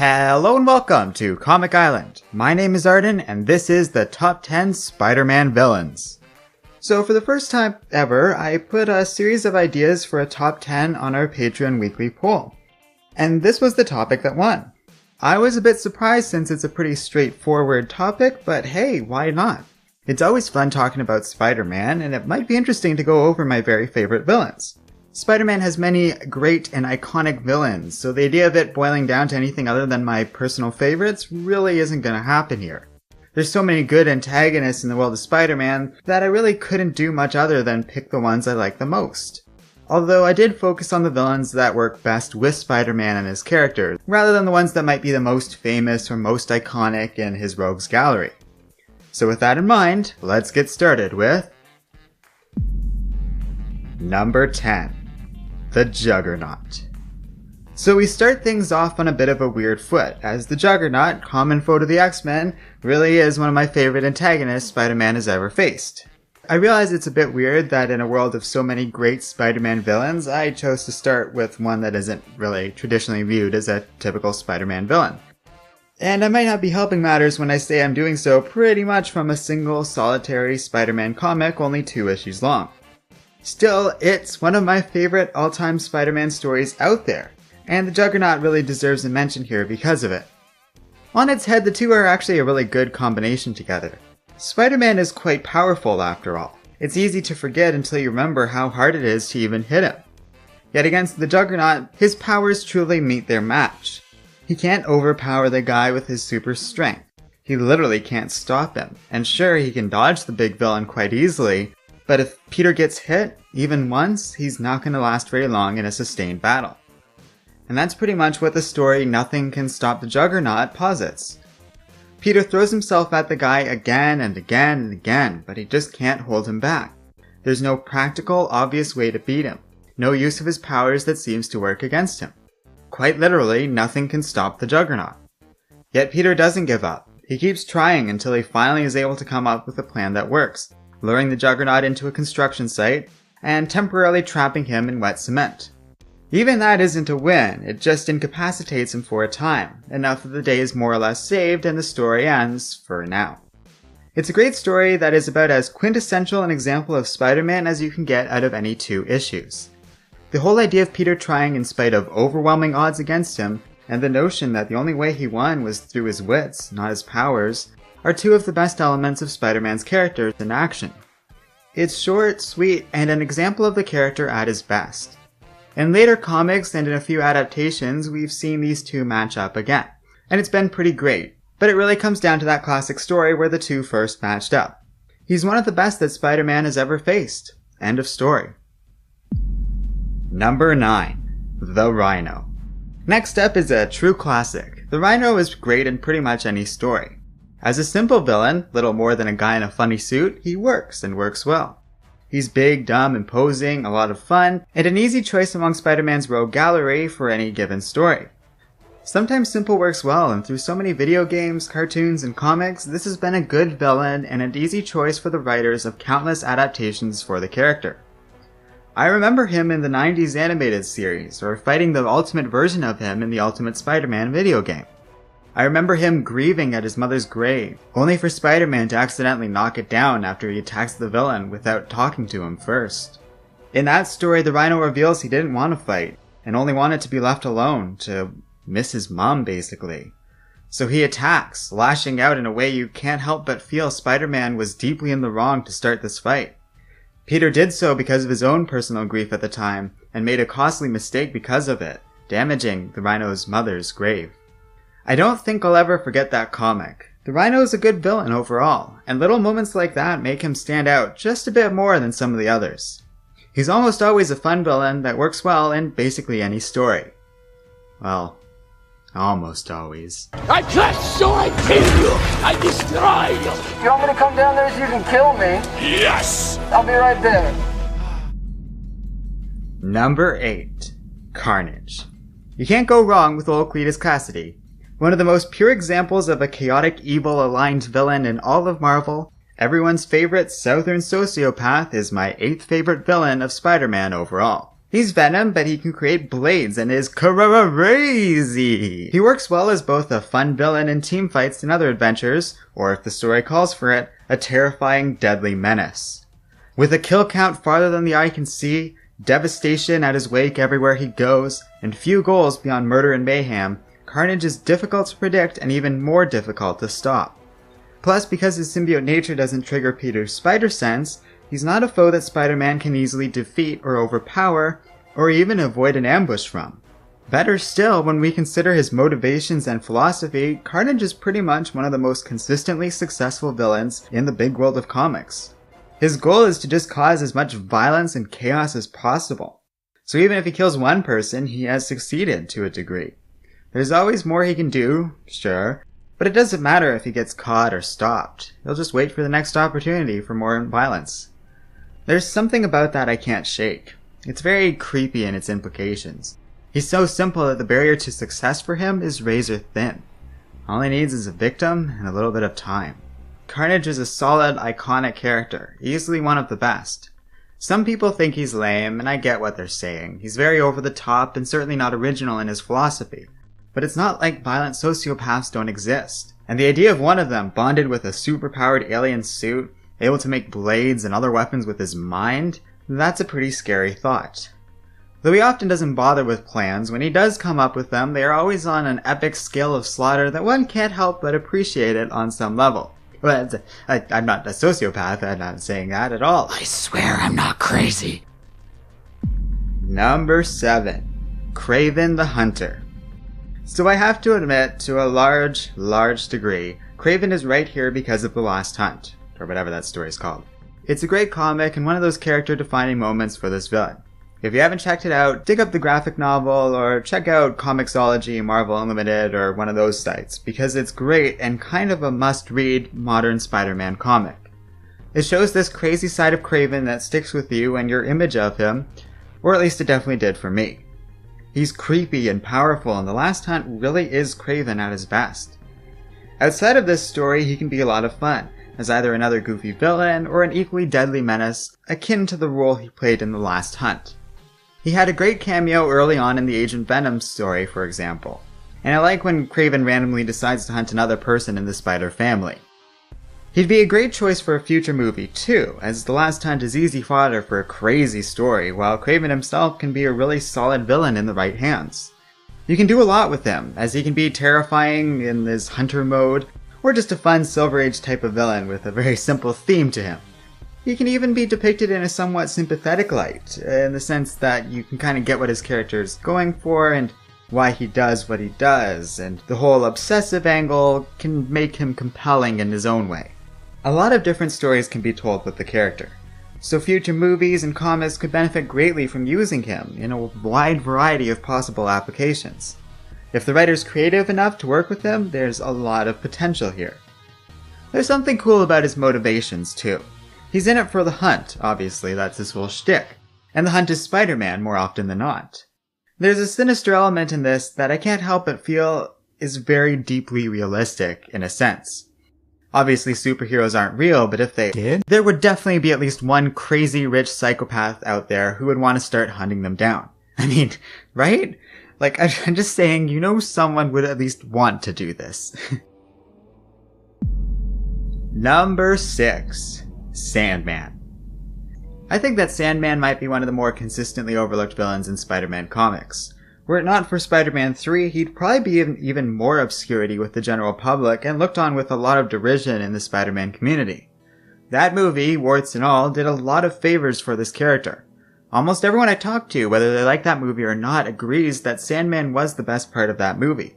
Hello and welcome to Comic Island. My name is Arden and this is the Top 10 Spider-Man Villains. So for the first time ever, I put a series of ideas for a top 10 on our Patreon weekly poll. And this was the topic that won. I was a bit surprised since it's a pretty straightforward topic, but hey, why not? It's always fun talking about Spider-Man, and it might be interesting to go over my very favorite villains. Spider-Man has many great and iconic villains, so the idea of it boiling down to anything other than my personal favorites really isn't gonna happen here. There's so many good antagonists in the world of Spider-Man that I really couldn't do much other than pick the ones I like the most. Although I did focus on the villains that work best with Spider-Man and his characters, rather than the ones that might be the most famous or most iconic in his rogues gallery. So with that in mind, let's get started with Number 10. The Juggernaut. So we start things off on a bit of a weird foot, as the Juggernaut, common foe to the X-Men, really is one of my favorite antagonists Spider-Man has ever faced. I realize it's a bit weird that in a world of so many great Spider-Man villains, I chose to start with one that isn't really traditionally viewed as a typical Spider-Man villain. And I might not be helping matters when I say I'm doing so pretty much from a single solitary Spider-Man comic only 2 issues long. Still, it's one of my favorite all-time Spider-Man stories out there, and the Juggernaut really deserves a mention here because of it. On its head, the two are actually a really good combination together. Spider-Man is quite powerful after all. It's easy to forget until you remember how hard it is to even hit him. Yet against the Juggernaut, his powers truly meet their match. He can't overpower the guy with his super strength. He literally can't stop him, and sure, he can dodge the big villain quite easily, but if Peter gets hit, even once, he's not going to last very long in a sustained battle. And that's pretty much what the story Nothing Can Stop the Juggernaut posits. Peter throws himself at the guy again and again and again, but he just can't hold him back. There's no practical, obvious way to beat him. No use of his powers that seems to work against him. Quite literally, nothing can stop the Juggernaut. Yet Peter doesn't give up. He keeps trying until he finally is able to come up with a plan that works, luring the Juggernaut into a construction site, and temporarily trapping him in wet cement. Even that isn't a win, it just incapacitates him for a time, enough that the day is more or less saved and the story ends, for now. It's a great story that is about as quintessential an example of Spider-Man as you can get out of any 2 issues. The whole idea of Peter trying in spite of overwhelming odds against him, and the notion that the only way he won was through his wits, not his powers, are 2 of the best elements of Spider-Man's character in action. It's short, sweet, and an example of the character at his best. In later comics and in a few adaptations, we've seen these 2 match up again, and it's been pretty great, but it really comes down to that classic story where the 2 first matched up. He's one of the best that Spider-Man has ever faced. End of story. Number 9. The RHINO. Next up is a true classic. The RHINO is great in pretty much any story. As a simple villain, little more than a guy in a funny suit, he works, and works well. He's big, dumb, imposing, a lot of fun, and an easy choice among Spider-Man's rogue gallery for any given story. Sometimes simple works well, and through so many video games, cartoons, and comics, this has been a good villain and an easy choice for the writers of countless adaptations for the character. I remember him in the 90s animated series, or fighting the ultimate version of him in the Ultimate Spider-Man video game. I remember him grieving at his mother's grave, only for Spider-Man to accidentally knock it down after he attacks the villain without talking to him first. In that story, the RHINO reveals he didn't want to fight, and only wanted to be left alone, to miss his mom basically. So he attacks, lashing out in a way you can't help but feel Spider-Man was deeply in the wrong to start this fight. Peter did so because of his own personal grief at the time, and made a costly mistake because of it, damaging the RHINO's mother's grave. I don't think I'll ever forget that comic. The RHINO is a good villain overall, and little moments like that make him stand out just a bit more than some of the others. He's almost always a fun villain that works well in basically any story. Well, almost always. I crush so I kill you! I destroy you! You want me to come down there so you can kill me? Yes! I'll be right there. Number 8. Carnage. You can't go wrong with old Cletus Cassidy. One of the most pure examples of a chaotic, evil-aligned villain in all of Marvel, everyone's favorite southern sociopath is my 8th favorite villain of Spider-Man overall. He's Venom, but he can create blades and is crazy! He works well as both a fun villain in team fights and other adventures, or if the story calls for it, a terrifying, deadly menace. With a kill count farther than the eye can see, devastation at his wake everywhere he goes, and few goals beyond murder and mayhem, Carnage is difficult to predict and even more difficult to stop. Plus, because his symbiote nature doesn't trigger Peter's spider sense, he's not a foe that Spider-Man can easily defeat or overpower, or even avoid an ambush from. Better still, when we consider his motivations and philosophy, Carnage is pretty much one of the most consistently successful villains in the big world of comics. His goal is to just cause as much violence and chaos as possible. So even if he kills one person, he has succeeded to a degree. There's always more he can do, sure, but it doesn't matter if he gets caught or stopped. He'll just wait for the next opportunity for more violence. There's something about that I can't shake. It's very creepy in its implications. He's so simple that the barrier to success for him is razor thin. All he needs is a victim and a little bit of time. Carnage is a solid, iconic character, easily one of the best. Some people think he's lame, and I get what they're saying. He's very over the top and certainly not original in his philosophy. But it's not like violent sociopaths don't exist. And the idea of one of them bonded with a superpowered alien suit, able to make blades and other weapons with his mind, that's a pretty scary thought. Though he often doesn't bother with plans, when he does come up with them, they are always on an epic scale of slaughter that one can't help but appreciate it on some level. Well, I'm not a sociopath, I'm not saying that at all. I swear I'm not crazy. Number 7. KRAVEN the Hunter. So I have to admit, to a large degree, KRAVEN is right here because of The Last Hunt, or whatever that story is called. It's a great comic and one of those character-defining moments for this villain. If you haven't checked it out, dig up the graphic novel or check out Comixology, Marvel Unlimited, or one of those sites, because it's great and kind of a must-read modern Spider-Man comic. It shows this crazy side of KRAVEN that sticks with you and your image of him, or at least it definitely did for me. He's creepy and powerful, and The Last Hunt really is KRAVEN at his best. Outside of this story, he can be a lot of fun, as either another goofy villain or an equally deadly menace, akin to the role he played in The Last Hunt. He had a great cameo early on in the Agent Venom story, for example, and I like when KRAVEN randomly decides to hunt another person in the Spider family. He'd be a great choice for a future movie too, as The Last Hunt is easy fodder for a crazy story, while KRAVEN himself can be a really solid villain in the right hands. You can do a lot with him, as he can be terrifying in his hunter mode, or just a fun Silver Age type of villain with a very simple theme to him. He can even be depicted in a somewhat sympathetic light, in the sense that you can kind of get what his character is going for and why he does what he does, and the whole obsessive angle can make him compelling in his own way. A lot of different stories can be told with the character, so future movies and comics could benefit greatly from using him in a wide variety of possible applications. If the writer's creative enough to work with him, there's a lot of potential here. There's something cool about his motivations too. He's in it for the hunt, obviously, that's his whole shtick, and the hunt is Spider-Man more often than not. There's a sinister element in this that I can't help but feel is very deeply realistic, in a sense. Obviously superheroes aren't real, but if they did, there would definitely be at least one crazy rich psychopath out there who would want to start hunting them down. I mean, right? Like, I'm just saying, you know someone would at least want to do this. Number 6. SANDMAN. I think that SANDMAN might be one of the more consistently overlooked villains in Spider-Man comics. Were it not for Spider-Man 3, he'd probably be in even more obscurity with the general public and looked on with a lot of derision in the Spider-Man community. That movie, warts and all, did a lot of favors for this character. Almost everyone I talk to, whether they like that movie or not, agrees that SANDMAN was the best part of that movie.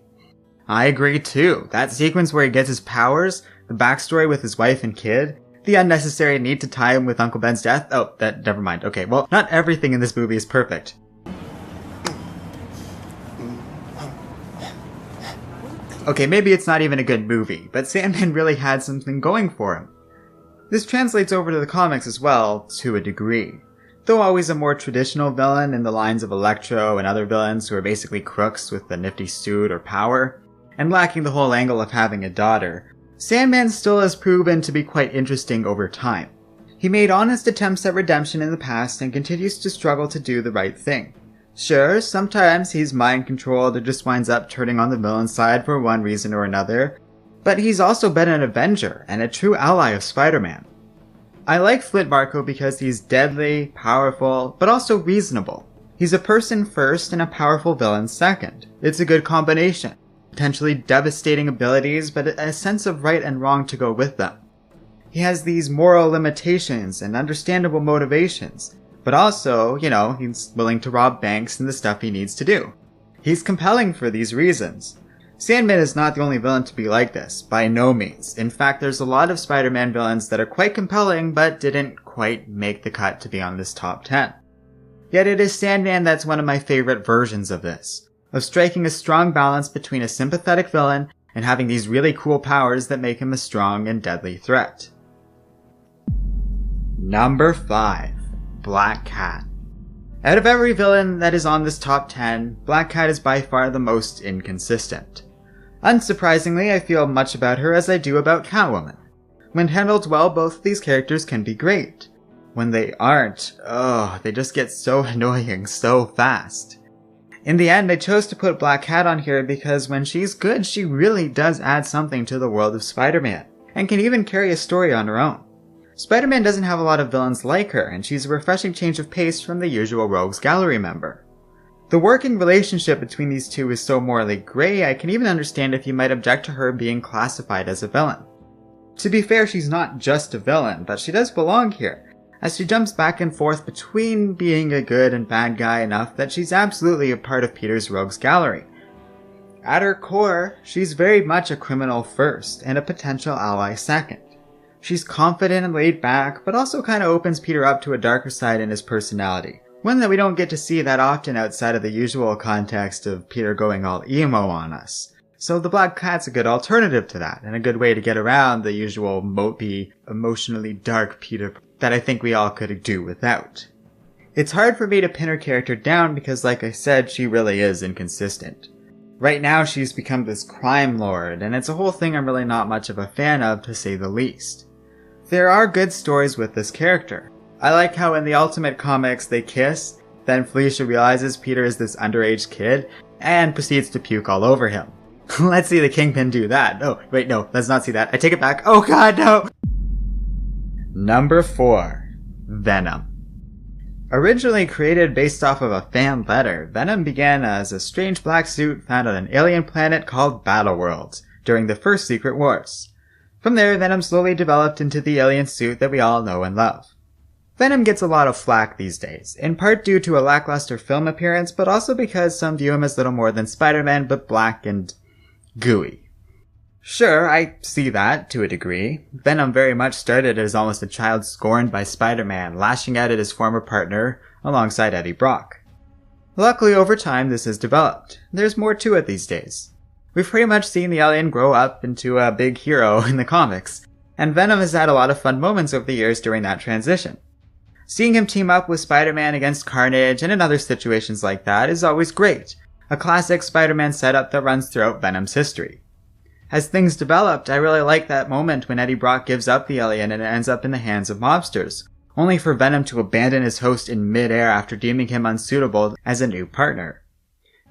I agree too. That sequence where he gets his powers, the backstory with his wife and kid, the unnecessary need to tie him with Uncle Ben's death. Oh, never mind. Okay, well, not everything in this movie is perfect. Okay, maybe it's not even a good movie, but SANDMAN really had something going for him. This translates over to the comics as well, to a degree. Though always a more traditional villain in the lines of Electro and other villains who are basically crooks with a nifty suit or power, and lacking the whole angle of having a daughter, SANDMAN still has proven to be quite interesting over time. He made honest attempts at redemption in the past and continues to struggle to do the right thing. Sure, sometimes he's mind-controlled or just winds up turning on the villain's side for one reason or another, but he's also been an Avenger and a true ally of Spider-Man. I like Flint Marko because he's deadly, powerful, but also reasonable. He's a person first and a powerful villain second. It's a good combination. Potentially devastating abilities, but a sense of right and wrong to go with them. He has these moral limitations and understandable motivations, but also, he's willing to rob banks and the stuff he needs to do. He's compelling for these reasons. SANDMAN is not the only villain to be like this, by no means. In fact, there's a lot of Spider-Man villains that are quite compelling, but didn't quite make the cut to be on this top 10. Yet it is SANDMAN that's one of my favorite versions of this, of striking a strong balance between a sympathetic villain and having these really cool powers that make him a strong and deadly threat. Number 5. Black Cat. Out of every villain that is on this top 10, Black Cat is by far the most inconsistent. Unsurprisingly, I feel much about her as I do about Catwoman. When handled well, both of these characters can be great. When they aren't, they just get so annoying so fast. In the end, I chose to put Black Cat on here because when she's good, she really does add something to the world of Spider-Man, and can even carry a story on her own. Spider-Man doesn't have a lot of villains like her, and she's a refreshing change of pace from the usual Rogues Gallery member. The working relationship between these two is so morally grey, I can even understand if you might object to her being classified as a villain. To be fair, she's not just a villain, but she does belong here, as she jumps back and forth between being a good and bad guy enough that she's absolutely a part of Peter's Rogues Gallery. At her core, she's very much a criminal first, and a potential ally second. She's confident and laid back, but also kinda opens Peter up to a darker side in his personality. One that we don't get to see that often outside of the usual context of Peter going all emo on us. So the Black Cat's a good alternative to that, and a good way to get around the usual mopey, emotionally dark Peter that I think we all could do without. It's hard for me to pin her character down because, like I said, she really is inconsistent. Right now she's become this crime lord, and it's a whole thing I'm really not much of a fan of, to say the least. There are good stories with this character. I like how in the Ultimate Comics they kiss, then Felicia realizes Peter is this underage kid, and proceeds to puke all over him. Let's see the Kingpin do that. Oh, wait, no, let's not see that. I take it back. Oh god, no! Number 4. Venom. Originally created based off of a fan letter, Venom began as a strange black suit found on an alien planet called Battleworld during the first Secret Wars. From there, Venom slowly developed into the alien suit that we all know and love. Venom gets a lot of flack these days, in part due to a lackluster film appearance, but also because some view him as little more than Spider-Man, but black and gooey. Sure, I see that, to a degree. Venom very much started as almost a child scorned by Spider-Man, lashing out at his former partner, alongside Eddie Brock. Luckily, over time, this has developed. There's more to it these days. We've pretty much seen the alien grow up into a big hero in the comics, and Venom has had a lot of fun moments over the years during that transition. Seeing him team up with Spider-Man against Carnage and in other situations like that is always great, a classic Spider-Man setup that runs throughout Venom's history. As things developed, I really like that moment when Eddie Brock gives up the alien and it ends up in the hands of mobsters, only for Venom to abandon his host in mid-air after deeming him unsuitable as a new partner.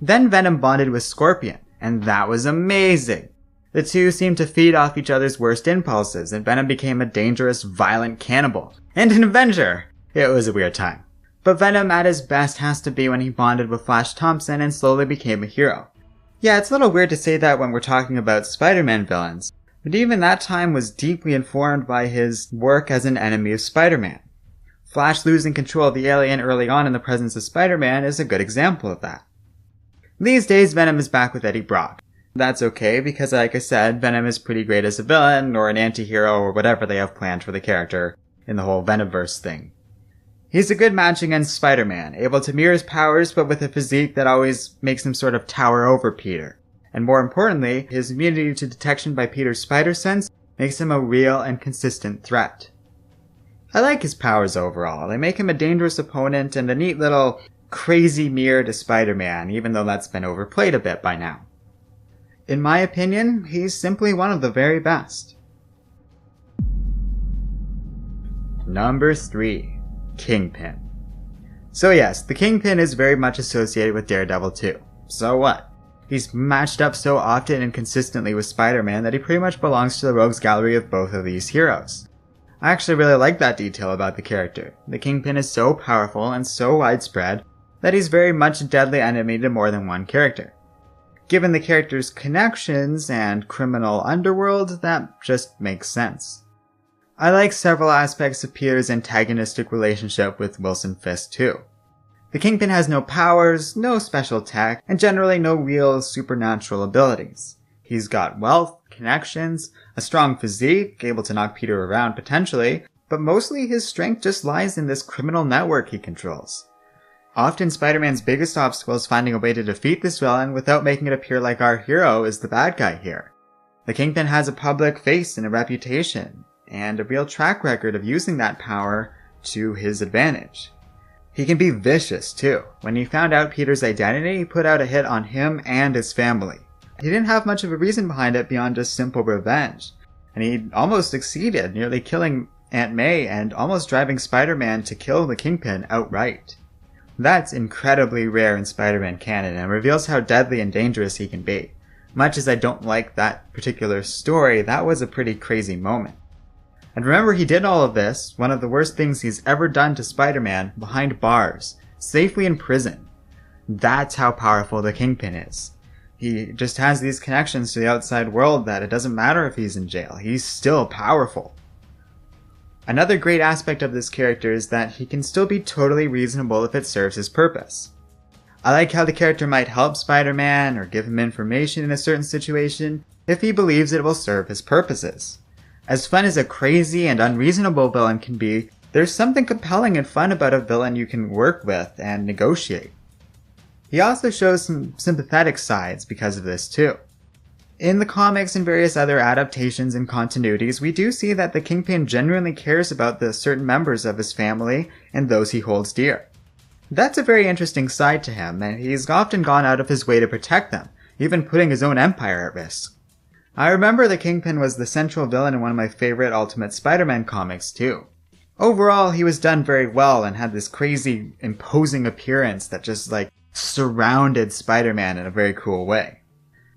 Then Venom bonded with Scorpion, and that was amazing! The two seemed to feed off each other's worst impulses, and Venom became a dangerous, violent cannibal. And an Avenger! It was a weird time. But Venom at his best has to be when he bonded with Flash Thompson and slowly became a hero. Yeah, it's a little weird to say that when we're talking about Spider-Man villains, but even that time was deeply informed by his work as an enemy of Spider-Man. Flash losing control of the alien early on in the presence of Spider-Man is a good example of that. These days, Venom is back with Eddie Brock. That's okay, because like I said, Venom is pretty great as a villain, or an anti-hero, or whatever they have planned for the character in the whole Venomverse thing. He's a good match against Spider-Man, able to mirror his powers, but with a physique that always makes him sort of tower over Peter. And more importantly, his immunity to detection by Peter's spider sense makes him a real and consistent threat. I like his powers overall. They make him a dangerous opponent and a neat little crazy mirror to Spider-Man, even though that's been overplayed a bit by now. In my opinion, he's simply one of the very best. Number 3. Kingpin. So yes, the Kingpin is very much associated with Daredevil too. So what? He's matched up so often and consistently with Spider-Man that he pretty much belongs to the rogues gallery of both of these heroes. I actually really like that detail about the character. The Kingpin is so powerful and so widespread that he's very much a deadly enemy to more than one character. Given the character's connections and criminal underworld, that just makes sense. I like several aspects of Peter's antagonistic relationship with Wilson Fisk too. The Kingpin has no powers, no special tech, and generally no real supernatural abilities. He's got wealth, connections, a strong physique, able to knock Peter around potentially, but mostly his strength just lies in this criminal network he controls. Often Spider-Man's biggest obstacle is finding a way to defeat this villain without making it appear like our hero is the bad guy here. The Kingpin has a public face and a reputation, and a real track record of using that power to his advantage. He can be vicious too. When he found out Peter's identity, he put out a hit on him and his family. He didn't have much of a reason behind it beyond just simple revenge, and he almost succeeded, nearly killing Aunt May and almost driving Spider-Man to kill the Kingpin outright. That's incredibly rare in Spider-Man canon and reveals how deadly and dangerous he can be. Much as I don't like that particular story, that was a pretty crazy moment. And remember, he did all of this, one of the worst things he's ever done to Spider-Man, behind bars, safely in prison. That's how powerful the Kingpin is. He just has these connections to the outside world that it doesn't matter if he's in jail, he's still powerful. Another great aspect of this character is that he can still be totally reasonable if it serves his purpose. I like how the character might help Spider-Man or give him information in a certain situation if he believes it will serve his purposes. As fun as a crazy and unreasonable villain can be, there's something compelling and fun about a villain you can work with and negotiate. He also shows some sympathetic sides because of this too. In the comics and various other adaptations and continuities, we do see that the Kingpin genuinely cares about the certain members of his family and those he holds dear. That's a very interesting side to him, and he's often gone out of his way to protect them, even putting his own empire at risk. I remember the Kingpin was the central villain in one of my favorite Ultimate Spider-Man comics too. Overall, he was done very well and had this crazy, imposing appearance that just surrounded Spider-Man in a very cool way.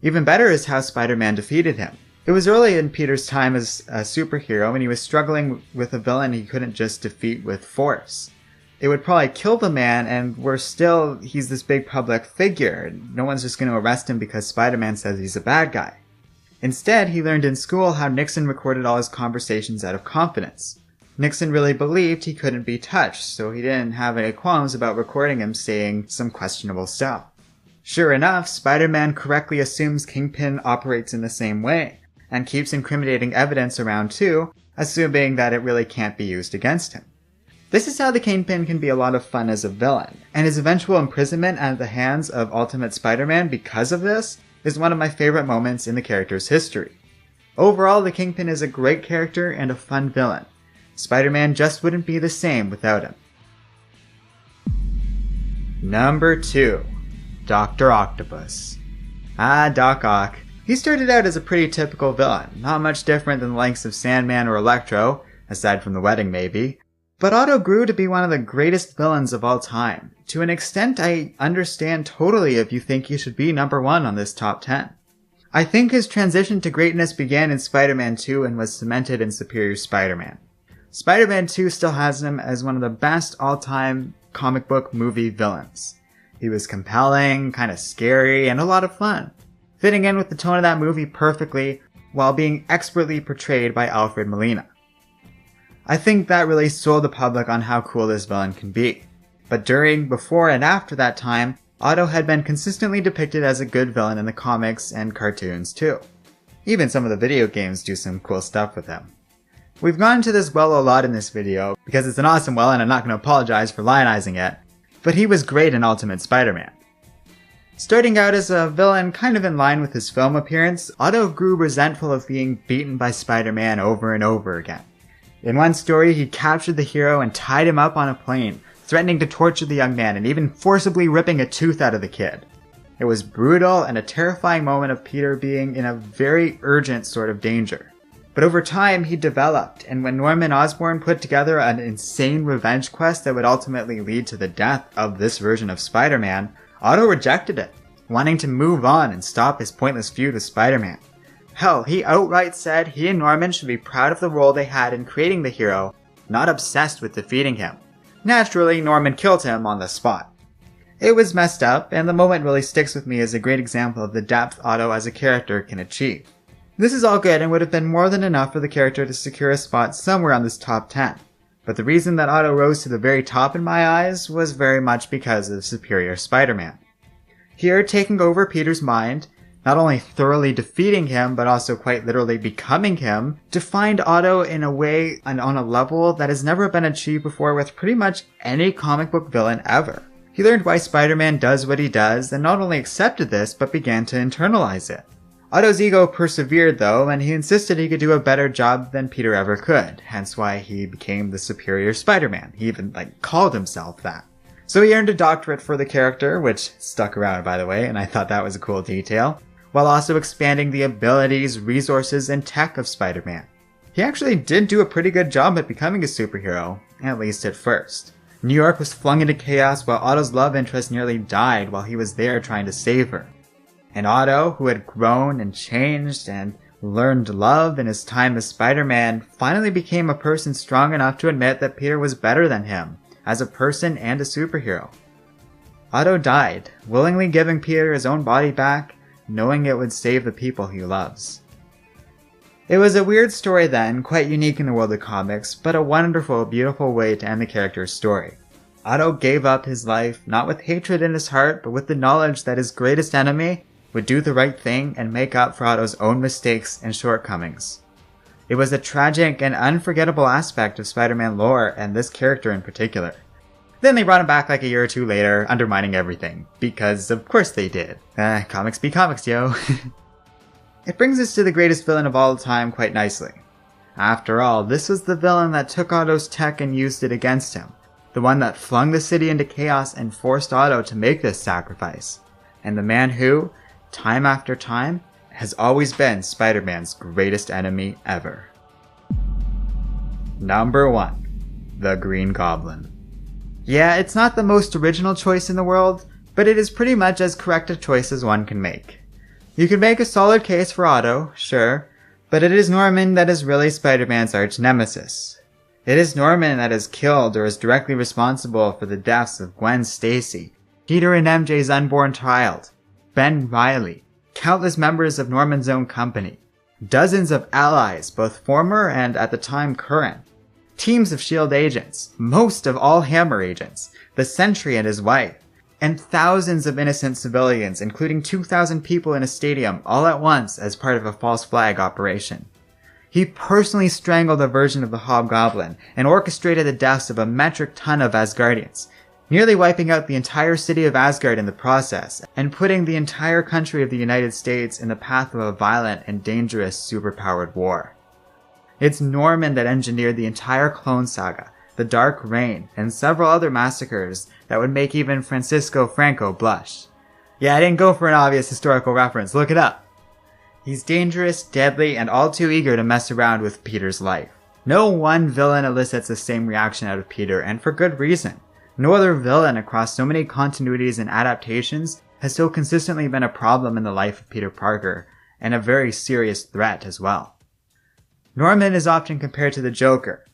Even better is how Spider-Man defeated him. It was early in Peter's time as a superhero and he was struggling with a villain he couldn't just defeat with force. It would probably kill the man, and he's this big public figure. No one's just going to arrest him because Spider-Man says he's a bad guy. Instead, he learned in school how Nixon recorded all his conversations out of confidence. Nixon really believed he couldn't be touched, so he didn't have any qualms about recording him saying some questionable stuff. Sure enough, Spider-Man correctly assumes Kingpin operates in the same way, and keeps incriminating evidence around too, assuming that it really can't be used against him. This is how the Kingpin can be a lot of fun as a villain, and his eventual imprisonment at the hands of Ultimate Spider-Man because of this is one of my favorite moments in the character's history. Overall, the Kingpin is a great character and a fun villain. Spider-Man just wouldn't be the same without him. Number 2. Dr. Octopus. Doc Ock. He started out as a pretty typical villain, not much different than the likes of Sandman or Electro, aside from the wedding maybe. But Otto grew to be one of the greatest villains of all time. To an extent, I understand totally if you think he should be number 1 on this top 10. I think his transition to greatness began in Spider-Man 2 and was cemented in Superior Spider-Man. Spider-Man 2 still has him as one of the best all-time comic book movie villains. He was compelling, kind of scary, and a lot of fun, fitting in with the tone of that movie perfectly while being expertly portrayed by Alfred Molina. I think that really sold the public on how cool this villain can be. But during, before, and after that time, Otto had been consistently depicted as a good villain in the comics and cartoons too. Even some of the video games do some cool stuff with him. We've gone into this well a lot in this video, because it's an awesome well and I'm not going to apologize for lionizing it, but he was great in Ultimate Spider-Man. Starting out as a villain kind of in line with his film appearance, Otto grew resentful of being beaten by Spider-Man over and over again. In one story, he captured the hero and tied him up on a plane, threatening to torture the young man and even forcibly ripping a tooth out of the kid. It was brutal and a terrifying moment of Peter being in a very urgent sort of danger. But over time, he developed, and when Norman Osborn put together an insane revenge quest that would ultimately lead to the death of this version of Spider-Man, Otto rejected it, wanting to move on and stop his pointless feud with Spider-Man. Hell, he outright said he and Norman should be proud of the role they had in creating the hero, not obsessed with defeating him. Naturally, Norman killed him on the spot. It was messed up, and the moment really sticks with me as a great example of the depth Otto as a character can achieve. This is all good and would have been more than enough for the character to secure a spot somewhere on this top 10. But the reason that Otto rose to the very top in my eyes was very much because of Superior Spider-Man. Here, taking over Peter's mind, not only thoroughly defeating him, but also quite literally becoming him, defined Otto in a way and on a level that has never been achieved before with pretty much any comic book villain ever. He learned why Spider-Man does what he does, and not only accepted this, but began to internalize it. Otto's ego persevered though, and he insisted he could do a better job than Peter ever could, hence why he became the Superior Spider-Man. He even, called himself that. So he earned a doctorate for the character, which stuck around by the way, and I thought that was a cool detail, while also expanding the abilities, resources, and tech of Spider-Man. He actually did do a pretty good job at becoming a superhero, at least at first. New York was flung into chaos while Otto's love interest nearly died while he was there trying to save her. And Otto, who had grown and changed and learned love in his time as Spider-Man, finally became a person strong enough to admit that Peter was better than him, as a person and a superhero. Otto died, willingly giving Peter his own body back, knowing it would save the people he loves. It was a weird story then, quite unique in the world of comics, but a wonderful, beautiful way to end the character's story. Otto gave up his life, not with hatred in his heart, but with the knowledge that his greatest enemy would do the right thing and make up for Otto's own mistakes and shortcomings. It was a tragic and unforgettable aspect of Spider-Man lore, and this character in particular. Then they brought him back a year or two later, undermining everything. Because of course they did. Comics be comics, yo. It brings us to the greatest villain of all time quite nicely. After all, this was the villain that took Otto's tech and used it against him. The one that flung the city into chaos and forced Otto to make this sacrifice. And the man who, time after time, has always been Spider-Man's greatest enemy ever. Number 1. The Green Goblin. Yeah, it's not the most original choice in the world, but it is pretty much as correct a choice as one can make. You could make a solid case for Otto, sure, but it is Norman that is really Spider-Man's arch nemesis. It is Norman that has killed or is directly responsible for the deaths of Gwen Stacy, Peter and MJ's unborn child, Ben Reilly, countless members of Norman's own company, dozens of allies, both former and at the time current, teams of S.H.I.E.L.D. agents, most of all Hammer agents, the Sentry and his wife, and thousands of innocent civilians, including 2,000 people in a stadium all at once as part of a false flag operation. He personally strangled a version of the Hobgoblin and orchestrated the deaths of a metric ton of Asgardians, nearly wiping out the entire city of Asgard in the process, and putting the entire country of the United States in the path of a violent and dangerous superpowered war. It's Norman that engineered the entire Clone Saga, the Dark Reign, and several other massacres that would make even Francisco Franco blush. Yeah, I didn't go for an obvious historical reference, look it up. He's dangerous, deadly, and all too eager to mess around with Peter's life. No one villain elicits the same reaction out of Peter, and for good reason. No other villain across so many continuities and adaptations has so consistently been a problem in the life of Peter Parker, and a very serious threat as well. Norman is often compared to the Joker.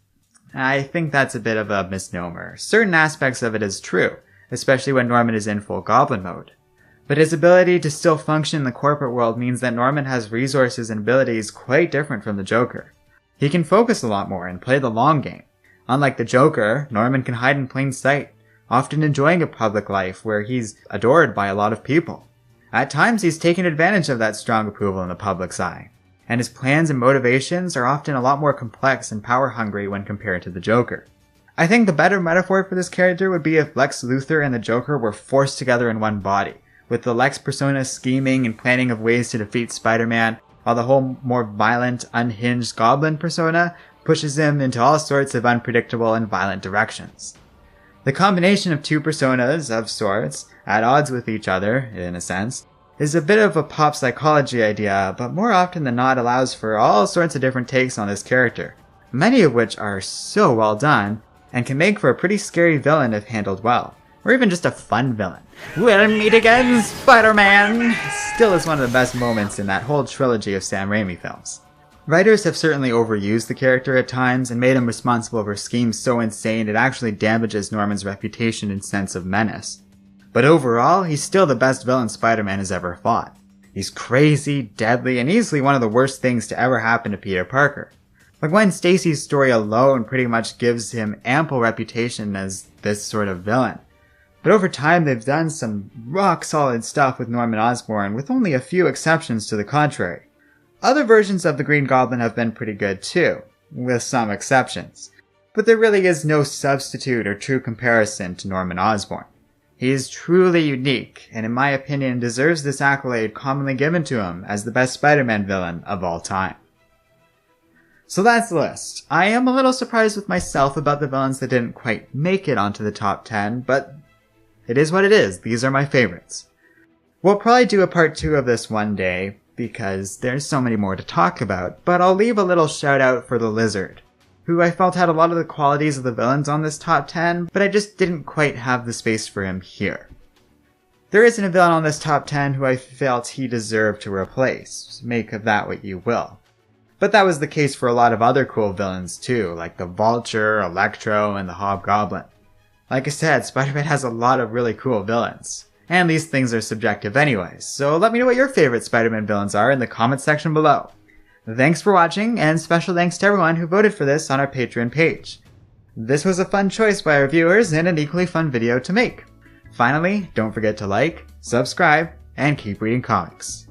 I think that's a bit of a misnomer. Certain aspects of it is true, especially when Norman is in full Goblin mode. But his ability to still function in the corporate world means that Norman has resources and abilities quite different from the Joker. He can focus a lot more and play the long game. Unlike the Joker, Norman can hide in plain sight, often enjoying a public life where he's adored by a lot of people. At times he's taken advantage of that strong approval in the public's eye, and his plans and motivations are often a lot more complex and power-hungry when compared to the Joker. I think the better metaphor for this character would be if Lex Luthor and the Joker were forced together in one body, with the Lex persona scheming and planning of ways to defeat Spider-Man, while the whole more violent, unhinged Goblin persona pushes him into all sorts of unpredictable and violent directions. The combination of two personas, of sorts, at odds with each other, in a sense, is a bit of a pop psychology idea, but more often than not allows for all sorts of different takes on this character, many of which are so well done, and can make for a pretty scary villain if handled well, or even just a fun villain. We'll meet again, Spider-Man! Still is one of the best moments in that whole trilogy of Sam Raimi films. Writers have certainly overused the character at times and made him responsible for schemes so insane it actually damages Norman's reputation and sense of menace. But overall, he's still the best villain Spider-Man has ever fought. He's crazy, deadly, and easily one of the worst things to ever happen to Peter Parker. Like Gwen Stacy's story alone pretty much gives him ample reputation as this sort of villain. But over time they've done some rock solid stuff with Norman Osborn, with only a few exceptions to the contrary. Other versions of the Green Goblin have been pretty good too, with some exceptions. But there really is no substitute or true comparison to Norman Osborn. He is truly unique, and in my opinion deserves this accolade commonly given to him as the best Spider-Man villain of all time. So that's the list. I am a little surprised with myself about the villains that didn't quite make it onto the top 10, but it is what it is. These are my favorites. We'll probably do a part 2 of this one day, because there's so many more to talk about, but I'll leave a little shout out for the Lizard, who I felt had a lot of the qualities of the villains on this top 10, but I just didn't quite have the space for him here. There isn't a villain on this top 10 who I felt he deserved to replace. Make of that what you will. But that was the case for a lot of other cool villains too, like the Vulture, Electro, and the Hobgoblin. Like I said, Spider-Man has a lot of really cool villains. And these things are subjective anyways, so let me know what your favorite Spider-Man villains are in the comments section below. Thanks for watching, and special thanks to everyone who voted for this on our Patreon page. This was a fun choice by our viewers and an equally fun video to make. Finally, don't forget to like, subscribe, and keep reading comics.